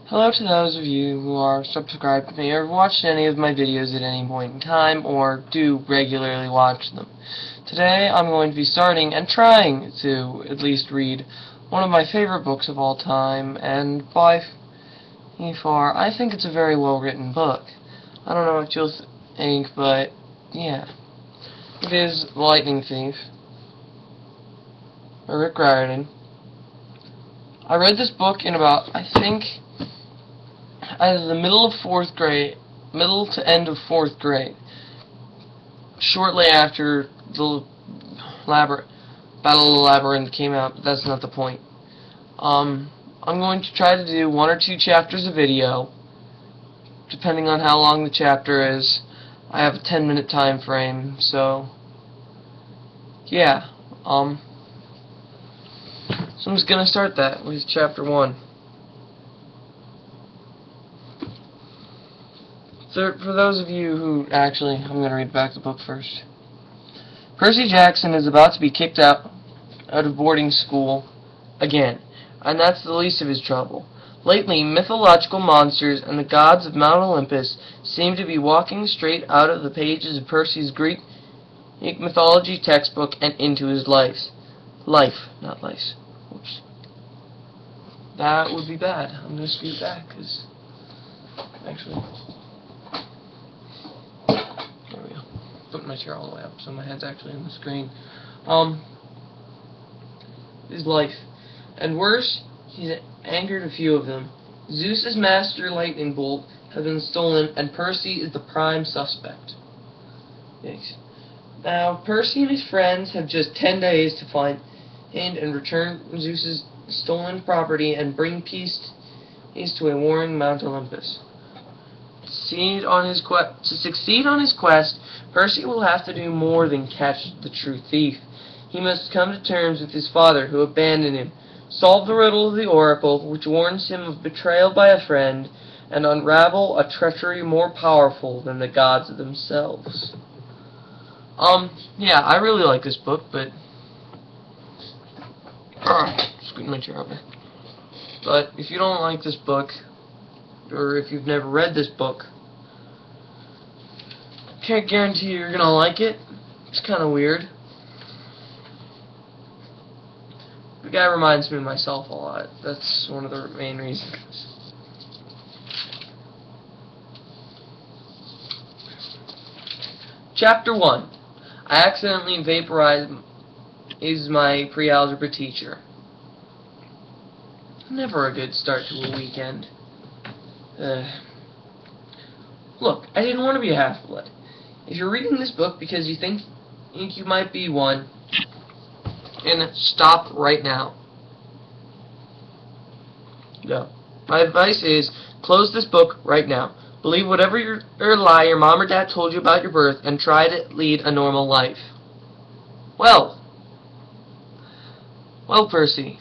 Hello to those of you who are subscribed to me or have watched any of my videos at any point in time or do regularly watch them. Today I'm going to be starting and trying to at least read one of my favorite books of all time, and by far I think it's a very well written book. I don't know what you'll think, but yeah. It is The Lightning Thief by Rick Riordan. I read this book in about, I think, either the middle to end of 4th grade, shortly after the Battle of the Labyrinth came out, but that's not the point. I'm going to try to do 1 or 2 chapters a video, depending on how long the chapter is. I have a 10-minute time frame, so yeah. So I'm just gonna start that with chapter 1. So, for those of you who actually, I'm going to read back the book first. Percy Jackson is about to be kicked out of boarding school again, and that's the least of his trouble. Lately, mythological monsters and the gods of Mount Olympus seem to be walking straight out of the pages of Percy's Greek mythology textbook and into his life. Life, not lice. Oops. That would be bad. I'm going to scoot back, because actually... Put my chair all the way up so my head's actually on the screen. His life. And worse, he's angered a few of them. Zeus's master lightning bolt has been stolen, and Percy is the prime suspect. Yikes. Now, Percy and his friends have just 10 days to find and return Zeus's stolen property and bring peace to a warring Mount Olympus. To succeed on his quest, Percy will have to do more than catch the true thief. He must come to terms with his father, who abandoned him, solve the riddle of the oracle, which warns him of betrayal by a friend, and unravel a treachery more powerful than the gods themselves. Yeah, I really like this book, but... Scooting my chair over. But if you don't like this book, or if you've never read this book, can't guarantee you're gonna like it. It's kind of weird. The guy reminds me of myself a lot. That's one of the main reasons. Chapter 1. I accidentally vaporized my pre-algebra teacher. Never a good start to a weekend. Look, I didn't want to be a half-blood. If you're reading this book because you think you might be one, then stop right now. No. My advice is, close this book right now. Believe whatever lie your mom or dad told you about your birth, and try to lead a normal life. Well, Percy,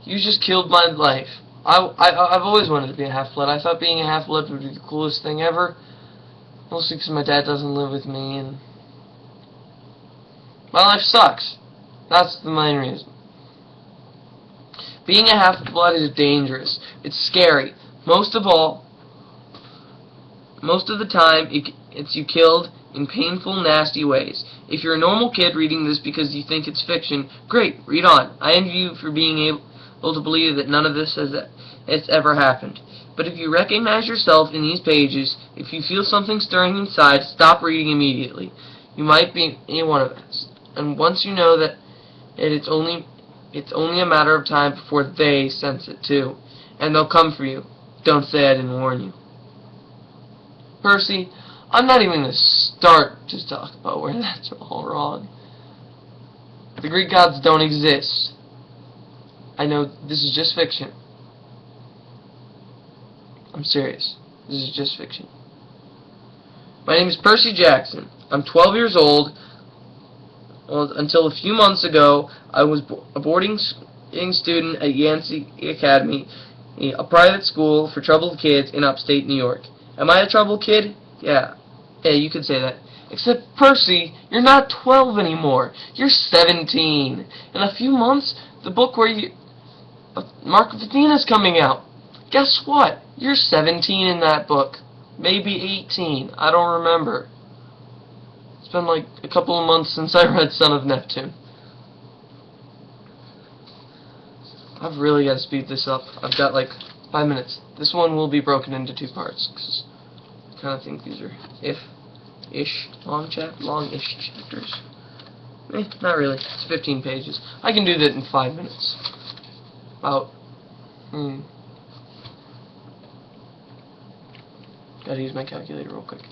you just killed my life. I've always wanted to be a half-blood. I thought being a half-blood would be the coolest thing ever. Mostly because my dad doesn't live with me, and my life sucks. That's the main reason. Being a half-blood is dangerous. It's scary. Most of the time, it's you killed in painful, nasty ways. If you're a normal kid reading this because you think it's fiction, great, read on. I envy you for being able to believe that none of this has ever happened. But if you recognize yourself in these pages, if you feel something stirring inside, stop reading immediately. You might be one of us. And once you know that it's only a matter of time before they sense it too. And they'll come for you. Don't say I didn't warn you. Percy, I'm not even going to start to talk about where that's all wrong. The Greek gods don't exist. I know this is just fiction. I'm serious. This is just fiction. My name is Percy Jackson. I'm 12 years old. Well, until a few months ago, I was a boarding student at Yancey Academy, a private school for troubled kids in upstate New York. Am I a troubled kid? Yeah, you could say that. Except, Percy, you're not 12 anymore. You're 17. In a few months, the book where Mark of Athena's coming out. Guess what? You're 17 in that book. Maybe 18. I don't remember. It's been like a couple of months since I read Son of Neptune. I've really got to speed this up. I've got like 5 minutes. This one will be broken into 2 parts, because I kind of think these are long-ish chapters. Not really. It's 15 pages. I can do that in 5 minutes. About, Gotta use my calculator real quick.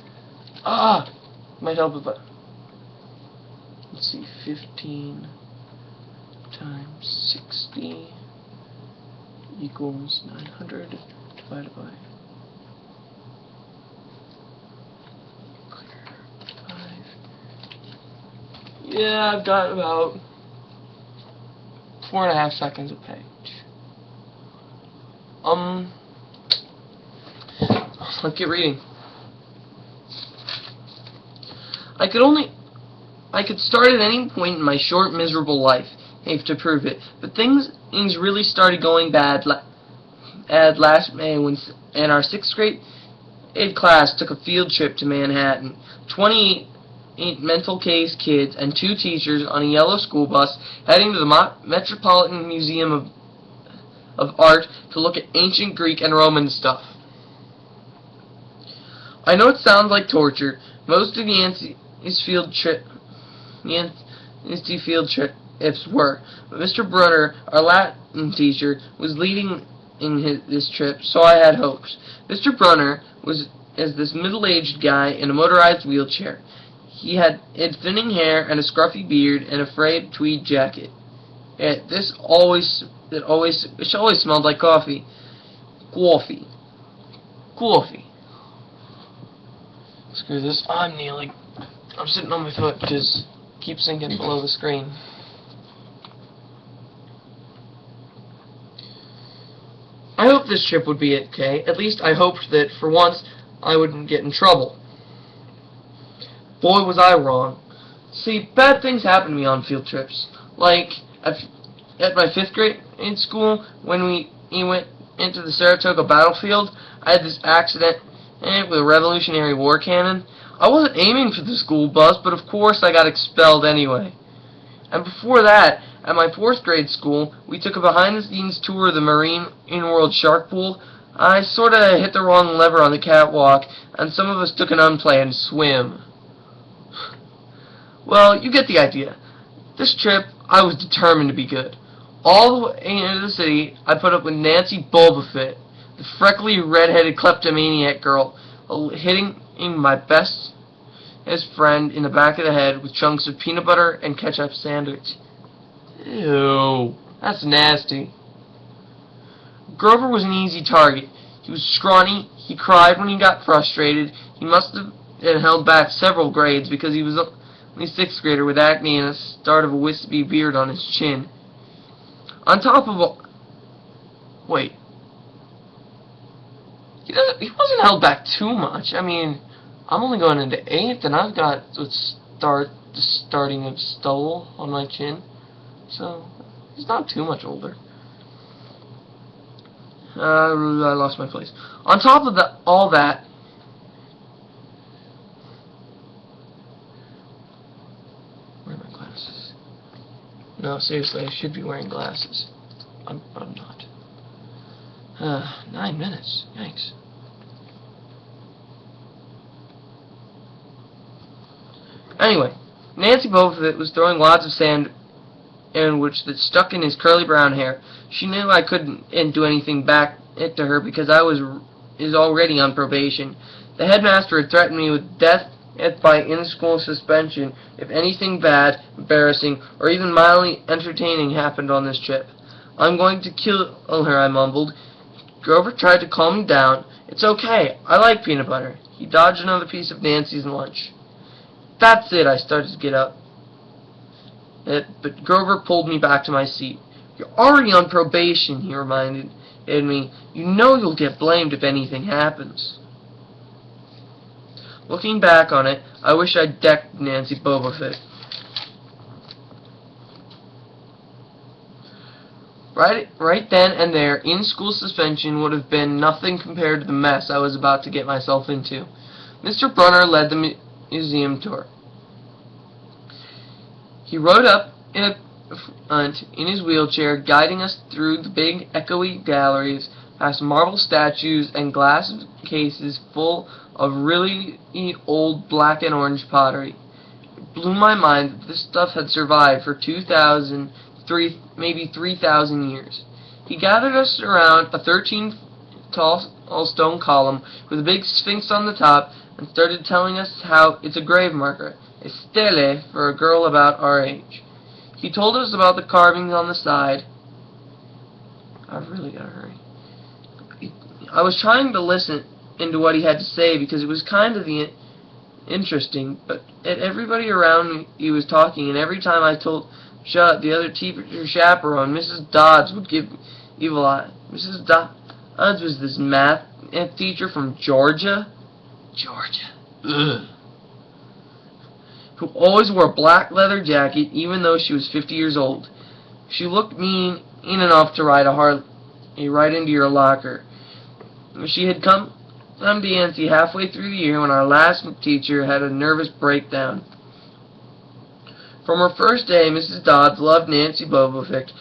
Might help if let's see, 15 times 60 equals 900 divided by 5. Yeah, I've got about 4.5 seconds a page. Let's get reading. I could start at any point in my short, miserable life, to prove it, but things really started going bad last May when our 6th grade class took a field trip to Manhattan. 28 mental case kids and 2 teachers on a yellow school bus heading to the Metropolitan Museum of Art to look at ancient Greek and Roman stuff. I know it sounds like torture. Most of Yancey's field trips were, but Mr. Brunner, our Latin teacher, was leading this trip, so I had hopes. Mr. Brunner was this middle-aged guy in a motorized wheelchair. He had thinning hair and a scruffy beard and a frayed tweed jacket. It always smelled like coffee. Coffee. Screw this. I'm kneeling. I'm sitting on my foot because it keeps sinking below the screen. I hoped this trip would be okay. At least I hoped that for once I wouldn't get in trouble. Boy, was I wrong. See, bad things happen to me on field trips. Like at my 5th grade in school, when we went into the Saratoga battlefield, I had this accident with a Revolutionary War cannon. I wasn't aiming for the school bus, but of course I got expelled anyway. And before that, at my 4th grade school, we took a behind-the-scenes tour of the Marine in-world shark pool. I sorta hit the wrong lever on the catwalk, and some of us took an unplanned swim. Well, you get the idea. This trip, I was determined to be good. All the way into the city, I put up with Nancy Bulbafit, the freckly, red-headed kleptomaniac girl, hitting my best friend in the back of the head with chunks of peanut butter and ketchup sandwich. Ew, that's nasty. Grover was an easy target. He was scrawny, he cried when he got frustrated, he must have been held back several grades because he was only 6th grader with acne and a start of a wispy beard on his chin. On top of all... Wait. He wasn't held back too much. I mean, I'm only going into 8th, and I've got the starting of stubble on my chin. So, he's not too much older. I lost my place. On top of all that, where are my glasses? No, seriously, I should be wearing glasses. I'm not. 9 minutes. Yikes. Anyway, Nancy Bulbafit was throwing lots of sand which that stuck in his curly brown hair. She knew I couldn't do anything back to her because I was already on probation. The headmaster had threatened me with death by in-school suspension if anything bad, embarrassing, or even mildly entertaining happened on this trip. I'm going to kill her, I mumbled. Grover tried to calm me down. It's okay. I like peanut butter. He dodged another piece of Nancy's lunch. That's it, I started to get up. But Grover pulled me back to my seat. You're already on probation, he reminded me. You know you'll get blamed if anything happens. Looking back on it, I wish I'd decked Nancy Bulbafit. Right then and there, in-school suspension would have been nothing compared to the mess I was about to get myself into. Mr. Brunner led the museum tour. He rode up in front in his wheelchair, guiding us through the big, echoey galleries, past marble statues and glass cases full of really old black and orange pottery. It blew my mind that this stuff had survived for 2,000, maybe 3,000 years. He gathered us around a 13-tall stone column with a big sphinx on the top and started telling us how it's a grave marker, a stele for a girl about our age. He told us about the carvings on the side. I've really got to hurry. I was trying to listen into what he had to say because it was kind of interesting, but everybody around me he was talking, and every time I told shut up, the other teacher chaperone, Mrs. Dodds, would give evil eye. Mrs. Dodds was this math teacher from Georgia. Ugh. Who always wore a black leather jacket even though she was 50 years old. She looked mean enough to ride a Harley right into your locker. She had come to Yancey halfway through the year when our last teacher had a nervous breakdown. From her first day, Mrs. Dodds loved Nancy Boba Fett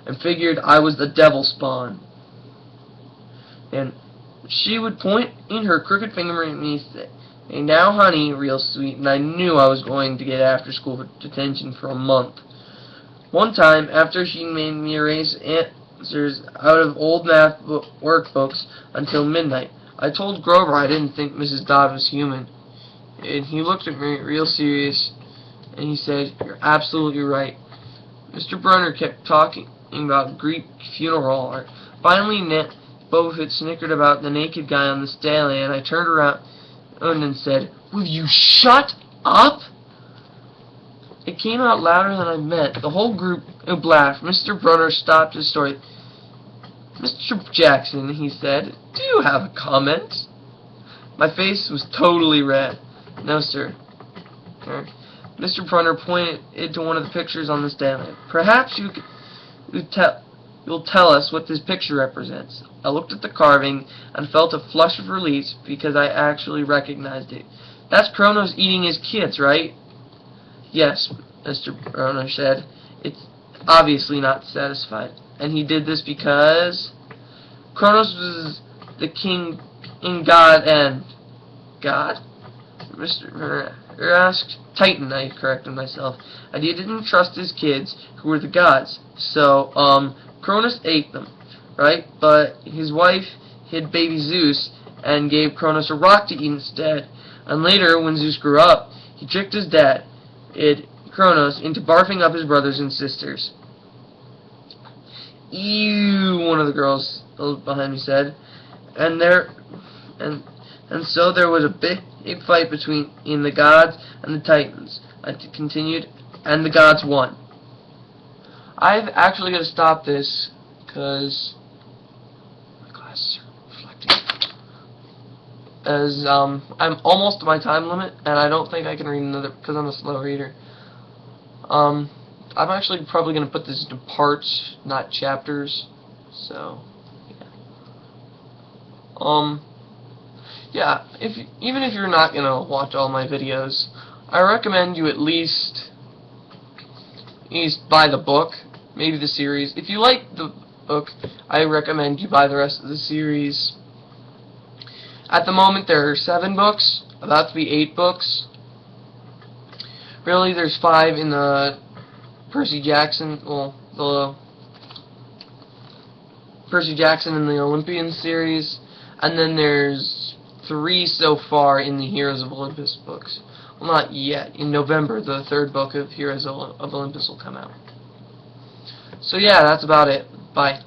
and figured I was the devil spawn. And she would point in her crooked finger at me and say, "Hey, now, honey," real sweet, and I knew I was going to get after-school detention for a month. One time, after she made me erase answers out of old math workbooks until midnight, I told Grover I didn't think Mrs. Dodd was human. And he looked at me real serious, and he said, "You're absolutely right." Mr. Brunner kept talking about Greek funeral art. Finally, Boba Fett snickered about the naked guy on the stele, and I turned around and said, "Will you shut up?" It came out louder than I meant. The whole group laughed. Mr. Brunner stopped his story. "Mr. Jackson," he said, "do you have a comment?" My face was totally red. "No, sir." Mr. Brunner pointed to one of the pictures on the stele. "Perhaps you'll tell us what this picture represents." I looked at the carving and felt a flush of relief because I actually recognized it. "That's Kronos eating his kids, right?" "Yes," Mr. Brunner said. "It's obviously not satisfied. And he did this because Kronos was the king in God and..." "God?" Mr. Brunner asked. "Titan," I corrected myself. "And he didn't trust his kids, who were the gods. So, Kronos ate them, right? But his wife hid baby Zeus and gave Kronos a rock to eat instead. And later, when Zeus grew up, he tricked his dad, Kronos, into barfing up his brothers and sisters." "Ew," one of the girls behind me said. And so there was a big fight between the gods and the Titans. I continued, and the gods won. I've actually got to stop this because my glasses are reflecting. As I'm almost to my time limit, and I don't think I can read another because I'm a slow reader. I'm actually probably going to put this into parts, not chapters. So, yeah. Even if you're not gonna watch all my videos, I recommend you at least buy the book, maybe the series. If you like the book, I recommend you buy the rest of the series. At the moment, there are 7 books, about to be 8 books. Really, there's 5 in the Percy Jackson, the Percy Jackson and the Olympian series, and then there's 3 so far in the Heroes of Olympus books. Well, not yet. In November, the 3rd book of Heroes of Olympus will come out. So yeah, that's about it. Bye.